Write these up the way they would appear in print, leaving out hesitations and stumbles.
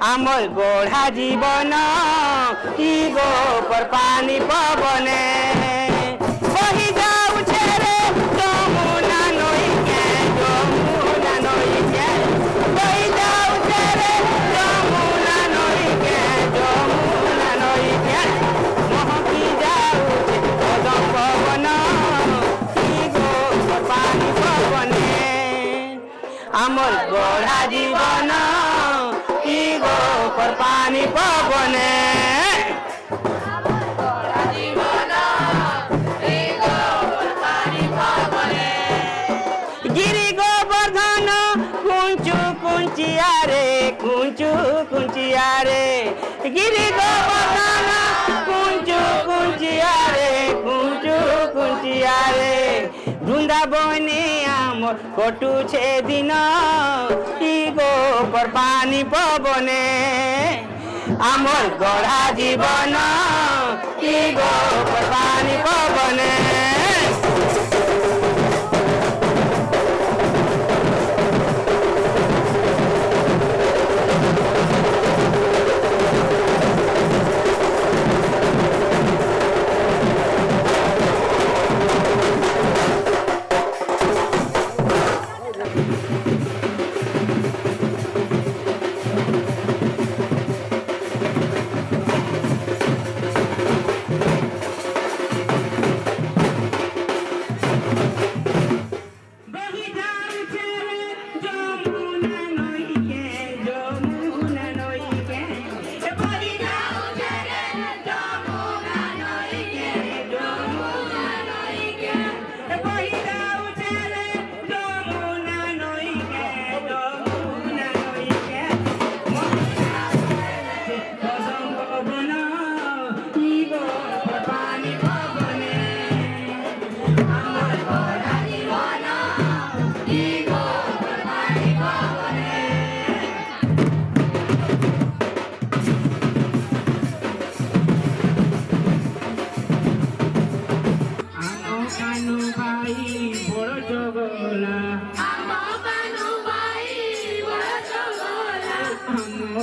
आमर गोढ़ा जीवन की गो पर पानी पवने वही जाऊ छेरे जमुना नई के जमुना नई के वही जाऊ छेरे जमुना नई के जमुना नई के महकी जाऊ कदम पवन की गो पर पानी पवने आमर गोढ़ा जीवन पर पानी पवने गिरी गोवर्धन कुंचु कुंचिया रे कुंचु कुंचिया रे गिरी गोवर्धन कुंचु कुंचिया रे कुंचु कुंचिया रे वृंदावने आम कटु छे दिन गो पर पानी पवने आमर गढ़ा जीवन की गो पर पानी पवने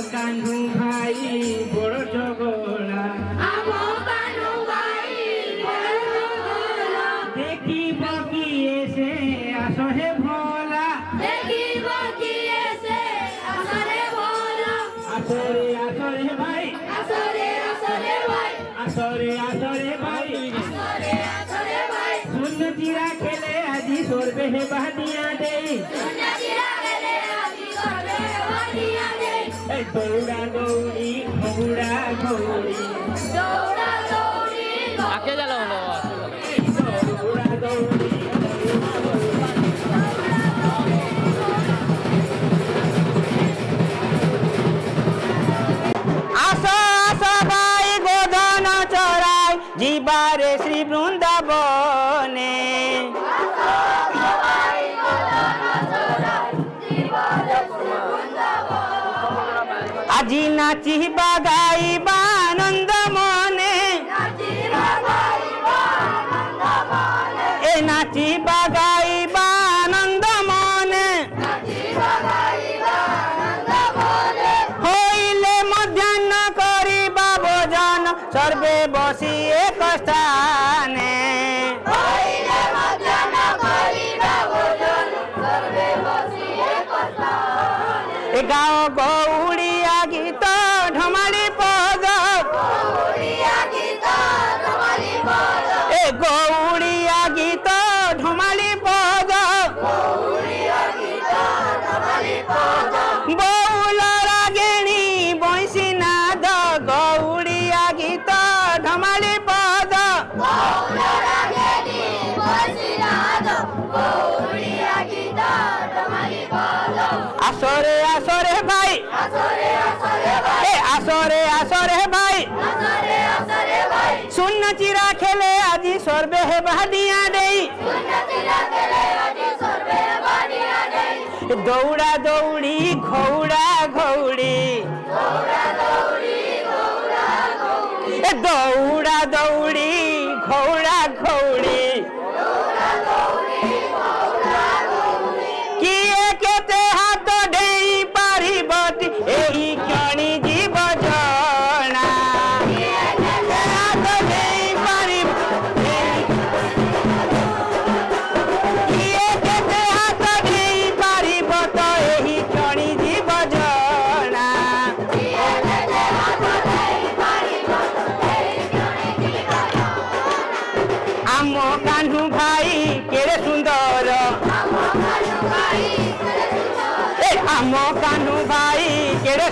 कान्हू भाई बड़ जगला देखी बकिए से आसहे भोला आसरे भाई आसरे भाई सुन जीरा खेले आजी सोरबे है बहनिया दे दौड़ा दौड़ी घोड़ा घोड़ी आके चलो दौड़ा दौड़ी आशा आशा भाई गोधन चराई जीवारे श्री वृंदावने আজি নাচি বাগাই আনন্দ মনে এ নাচি বাগাই আনন্দ মনে হইলে মধ্যাহ্ন করিবা ভোজন সর্বে বসি এক স্থানে গাও গৌড়িয়া গীত ঢমালি পদ এ গৌড়িয়া গীত ঢমালি পদ বৌল রাগিণী বৈশীনাদ গৌড়িয়া গীত ঢমালি পদ আসরে আসরে ভাই আসরে ভাই শূন্য চিরা খেলে আজি সর্বে হে বাদিয়া দেই দৌড়া দৌড়ি ঘৌড়া ঘৌড়ি দৌড়া দৌড়ি ঘৌড়া ঘৌড়ি কিয়ে কেতে হাত দেই পারিবতি এই ক্ষণি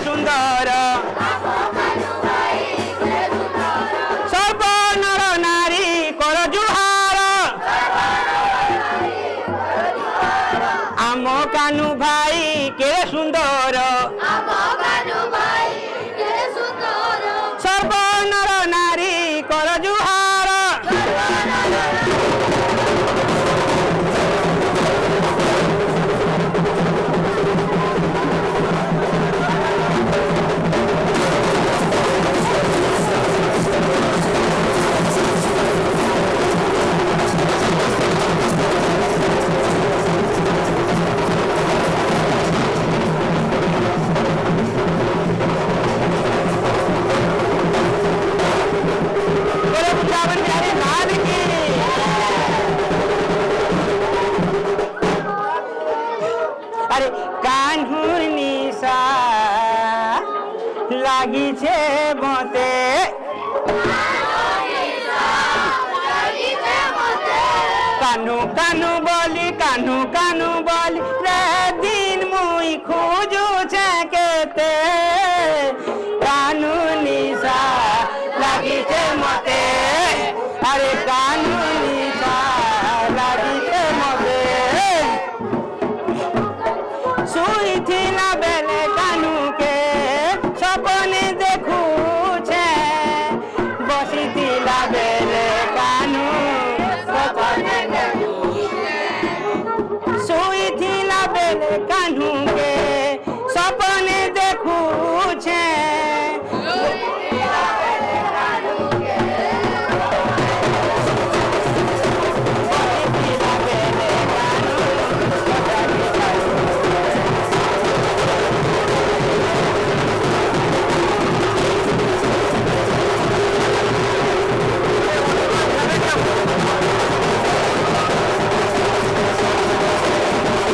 सुंदर सर्व नर नारी कर जुहार आम कानू भाई के सुंदर सर्व नर नारी कर जुहार अरे कान्हुर निशा लागी छे मते कानू कानू बोली रे